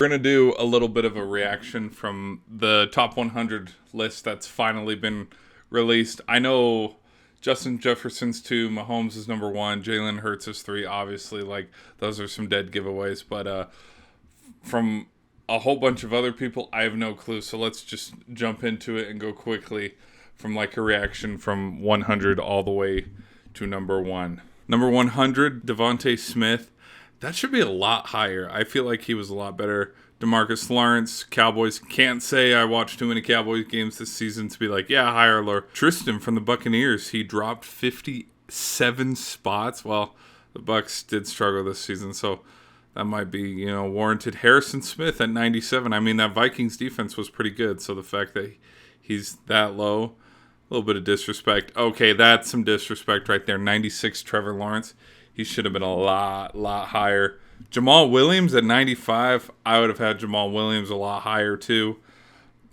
We're going to do a little bit of a reaction from the top 100 list that's finally been released. I know Justin Jefferson's 2, Mahomes is number 1, Jalen Hurts is 3. Obviously, like, those are some dead giveaways. But from a whole bunch of other people, I have no clue. So let's just jump into it and go quickly from like a reaction from 100 all the way to number 1. Number 100, Devontae Smith. That should be a lot higher. I feel like he was a lot better. DeMarcus Lawrence, Cowboys. Can't say I watched too many Cowboys games this season to be like, yeah, higher or lower. Tristan from the Buccaneers, he dropped 57 spots. Well, the Bucs did struggle this season, so that might be, warranted. Harrison Smith at 97. I mean, that Vikings defense was pretty good, so the fact that he's that low, a little bit of disrespect. Okay, that's some disrespect right there. 96, Trevor Lawrence. He should have been a lot higher. Jamal Williams at 95. I would have had Jamal Williams a lot higher too.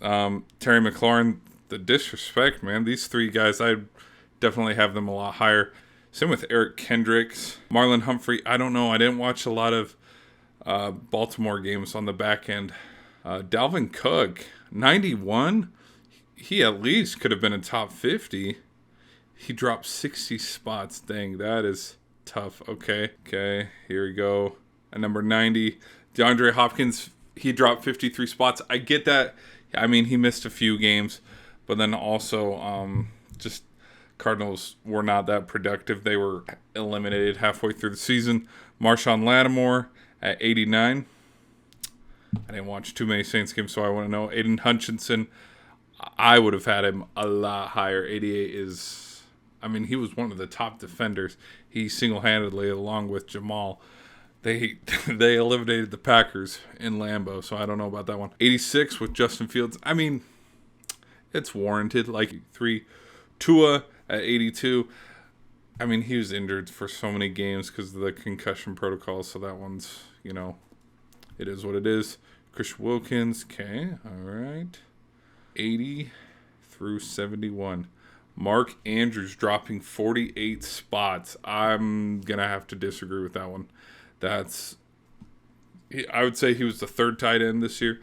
Terry McLaurin, the disrespect, man. These three guys, I'd definitely have them a lot higher. Same with Eric Kendricks. Marlon Humphrey, I don't know. I didn't watch a lot of Baltimore games on the back end. Dalvin Cook, 91. He at least could have been in top 50. He dropped 60 spots. Dang, that is tough. Okay, here we go. At number 90, DeAndre Hopkins, he dropped 53 spots. I get that. I mean, he missed a few games, but then also just Cardinals were not that productive. They were eliminated halfway through the season. Marshawn Lattimore at 89. I didn't watch too many Saints games, so I want to know. Aiden Hutchinson, I would have had him a lot higher. 88 is, I mean, he was one of the top defenders. He single-handedly, along with Jamal, they eliminated the Packers in Lambeau, so I don't know about that one. 86 with Justin Fields. I mean, it's warranted. Like 3. Tua at 82. I mean, he was injured for so many games because of the concussion protocol, so that one's, it is what it is. Christian Wilkins, okay, all right. 80 through 71. Mark Andrews dropping 48 spots. I'm going to have to disagree with that one. I would say he was the third tight end this year.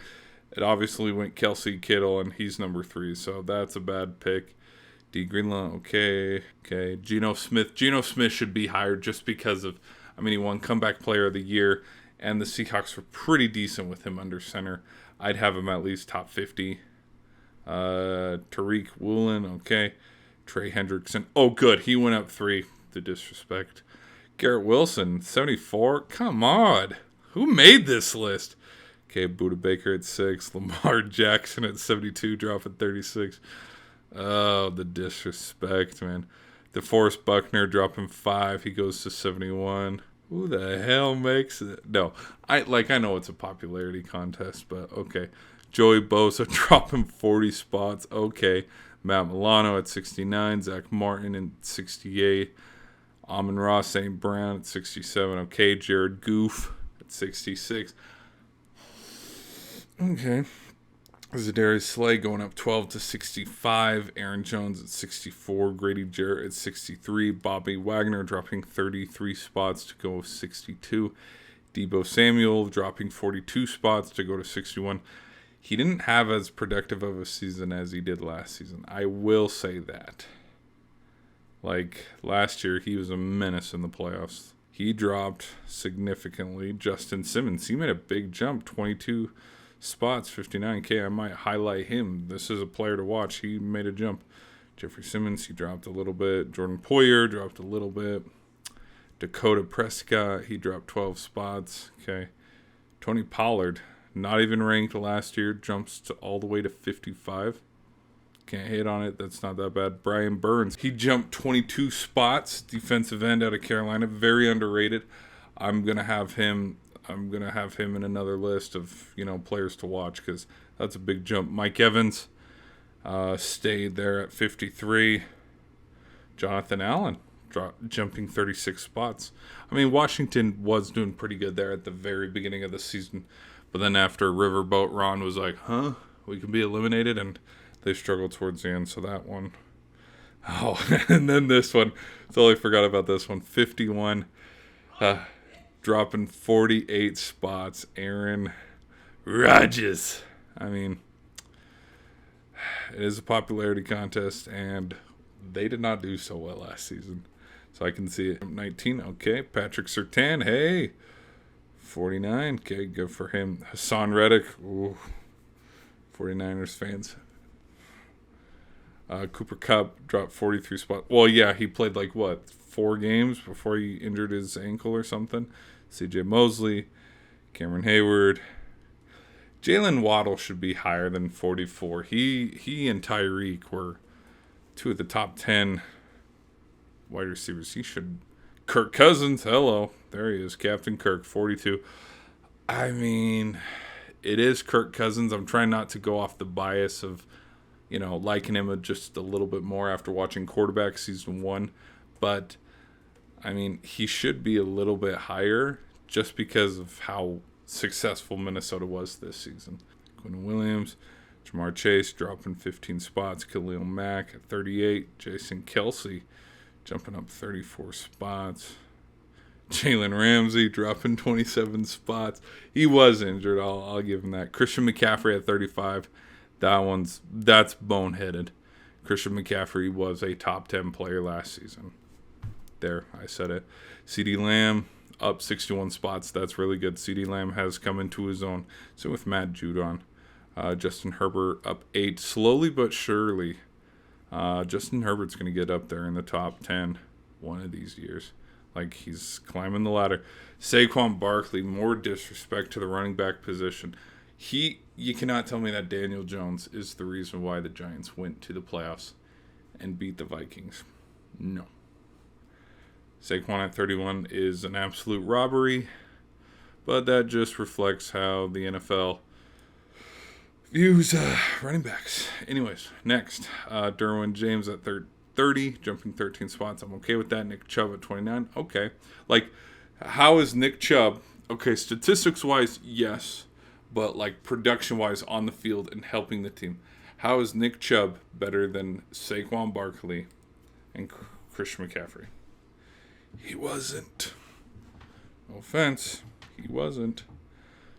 It obviously went Kelsey Kittle, and he's number 3, so that's a bad pick. D. Greenlaw, okay. Geno Smith. Geno Smith should be higher just because of, he won Comeback Player of the Year, and the Seahawks were pretty decent with him under center. I'd have him at least top 50. Tariq Woolen, okay. Trey Hendrickson. Oh, good. He went up 3. The disrespect. Garrett Wilson, 74. Come on. Who made this list? Okay, Budda Baker at 6. Lamar Jackson at 72, dropping 36. Oh, the disrespect, man. DeForest Buckner dropping 5. He goes to 71. Who the hell makes it? No, I know it's a popularity contest, but okay. Joey Bosa dropping 40 spots. Okay. Matt Milano at 69. Zach Martin at 68. Amon-Ra St. Brown at 67. Okay. Jared Goff at 66. Okay. Zadarius Slay going up 12 to 65. Aaron Jones at 64. Grady Jarrett at 63. Bobby Wagner dropping 33 spots to go 62. Deebo Samuel dropping 42 spots to go to 61. He didn't have as productive of a season as he did last season. I will say that. Like, last year, he was a menace in the playoffs. He dropped significantly. Justin Simmons, he made a big jump, 22 spots, 59K. I might highlight him. This is a player to watch. He made a jump. Jeffrey Simmons, he dropped a little bit. Jordan Poyer dropped a little bit. Dakota Prescott, he dropped 12 spots. Okay. Tony Pollard, not even ranked last year, jumps all the way to 55. Can't hit on it. That's not that bad. Brian Burns, he jumped 22 spots. Defensive end out of Carolina, very underrated. I'm gonna have him in another list of players to watch because that's a big jump. Mike Evans stayed there at 53. Jonathan Allen jumping 36 spots. Washington was doing pretty good there at the very beginning of the season. But then after Riverboat Ron was like, we can be eliminated, and they struggled towards the end, so that one. Oh, and then this one. Totally forgot about this one. 51, dropping 48 spots. Aaron Rodgers. I mean, it is a popularity contest, and they did not do so well last season. So I can see it. 19, okay. Patrick Surtain, hey. 49, okay, good for him. Hassan Reddick, ooh. 49ers fans. Cooper Kupp dropped 43 spots. Well, yeah, he played 4 games before he injured his ankle or something. CJ Mosley, Cameron Hayward. Jalen Waddle should be higher than 44. He and Tyreek were 2 of the top 10 wide receivers. He should. Kirk Cousins, hello. There he is, Captain Kirk, 42. I mean, it is Kirk Cousins. I'm trying not to go off the bias of, liking him just a little bit more after watching Quarterback Season 1. But, I mean, he should be a little bit higher just because of how successful Minnesota was this season. Quinn Williams, Jamar Chase dropping 15 spots. Khalil Mack at 38. Jason Kelsey jumping up 34 spots. Jalen Ramsey dropping 27 spots. He was injured. I'll give him that. Christian McCaffrey at 35. That's boneheaded. Christian McCaffrey was a top 10 player last season. There, I said it. CeeDee Lamb up 61 spots. That's really good. CeeDee Lamb has come into his own. So with Matt Judon. Justin Herbert up 8. Slowly but surely. Justin Herbert's going to get up there in the top 10 one of these years. He's climbing the ladder. Saquon Barkley, more disrespect to the running back position. You cannot tell me that Daniel Jones is the reason why the Giants went to the playoffs and beat the Vikings. No. Saquon at 31 is an absolute robbery, but that just reflects how the NFL views running backs. Anyways, next, Derwin James at 30, jumping 13 spots. I'm okay with that. Nick Chubb at 29. Okay. How is Nick Chubb? Okay, statistics-wise, yes. But, production-wise on the field and helping the team. How is Nick Chubb better than Saquon Barkley and Christian McCaffrey? He wasn't. No offense. He wasn't.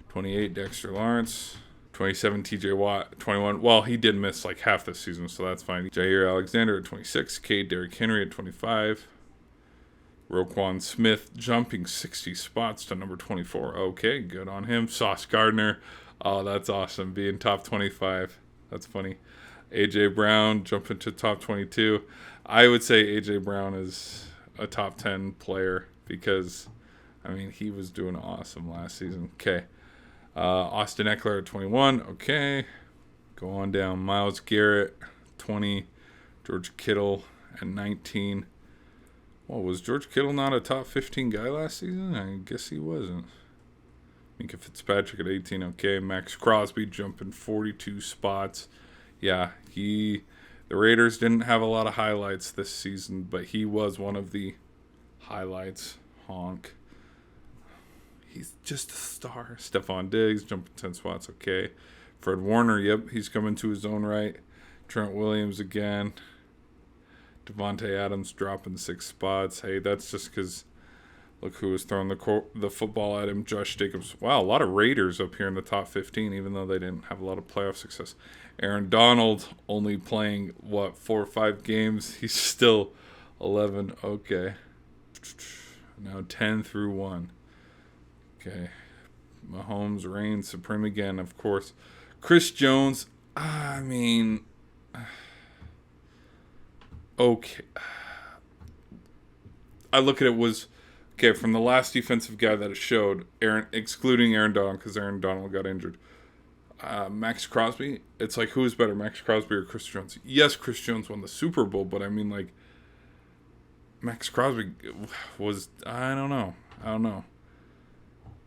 28, Dexter Lawrence. 27, TJ Watt. 21, well, he did miss half the season, so that's fine. Jair Alexander at 26. Derrick Henry at 25. Roquan Smith jumping 60 spots to number 24. Okay, good on him. Sauce Gardner. Oh, that's awesome. Being top 25. That's funny. A.J. Brown jumping to top 22. I would say A.J. Brown is a top 10 player because, he was doing awesome last season. Okay. Austin Eckler at 21. Okay. Go on down. Myles Garrett, 20. George Kittle at 19. Well, was George Kittle not a top 15 guy last season? I guess he wasn't. Minka Fitzpatrick at 18. Okay. Max Crosby jumping 42 spots. Yeah, the Raiders didn't have a lot of highlights this season, but he was one of the highlights. Honk. He's just a star. Stephon Diggs jumping 10 spots. Okay. Fred Warner, yep, he's coming to his own right. Trent Williams again. Devontae Adams dropping 6 spots. Hey, that's just because look who was throwing the football at him. Josh Jacobs. Wow, a lot of Raiders up here in the top 15, even though they didn't have a lot of playoff success. Aaron Donald only playing, 4 or 5 games. He's still 11. Okay. Now 10 through 1. Okay. Mahomes reigns supreme again, of course. Chris Jones, okay. I look at it from the last defensive guy that it showed, excluding Aaron Donald, because Aaron Donald got injured. Max Crosby, it's who is better, Max Crosby or Chris Jones? Yes, Chris Jones won the Super Bowl, but Max Crosby was, I don't know.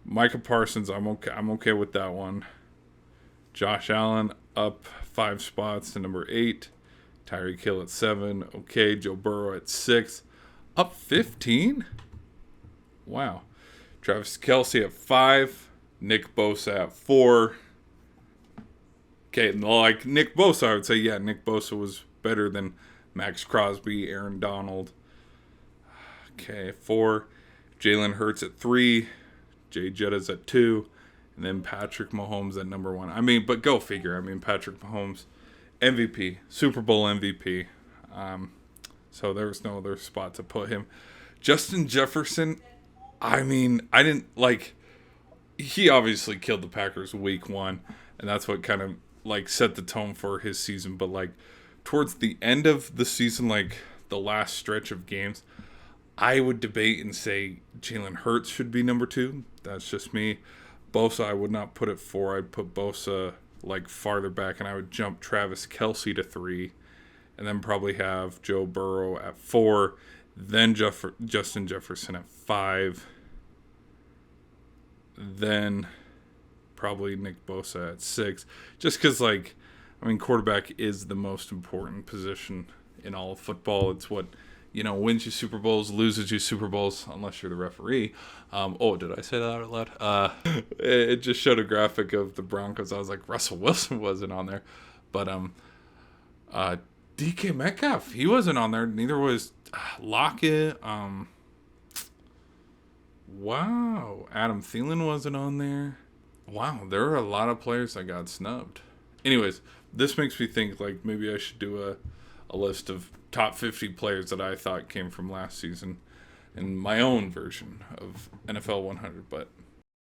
Micah Parsons, I'm okay with that one. Josh Allen up 5 spots to number 8. Tyreek Hill at 7. Okay, Joe Burrow at 6. Up 15? Wow. Travis Kelce at 5. Nick Bosa at 4. Okay, Nick Bosa, I would say, yeah, Nick Bosa was better than Max Crosby, Aaron Donald. Okay, 4. Jalen Hurts at 3. Jay Jettas at 2. and then Patrick Mahomes at number 1. I mean, but go figure. I mean, Patrick Mahomes, MVP, Super Bowl MVP. So there was no other spot to put him. Justin Jefferson, I mean, I didn't like. He obviously killed the Packers week 1, and that's what kind of like set the tone for his season. But like towards the end of the season, like the last stretch of games, I would debate and say Jalen Hurts should be number 2. That's just me. Bosa, I would not put it 4. I'd put Bosa like farther back, and I would jump Travis Kelce to 3, and then probably have Joe Burrow at 4, then Justin Jefferson at 5, then probably Nick Bosa at 6. Just because, like, I mean, quarterback is the most important position in all of football. It's what, wins you Super Bowls, loses you Super Bowls, unless you're the referee. Did I say that out loud? It just showed a graphic of the Broncos. I was like, Russell Wilson wasn't on there. But DK Metcalf, he wasn't on there. Neither was Lockett. Wow. Adam Thielen wasn't on there. Wow, there are a lot of players that got snubbed. Anyways, this makes me think like maybe I should do a list of top 50 players that I thought came from last season in my own version of NFL 100. But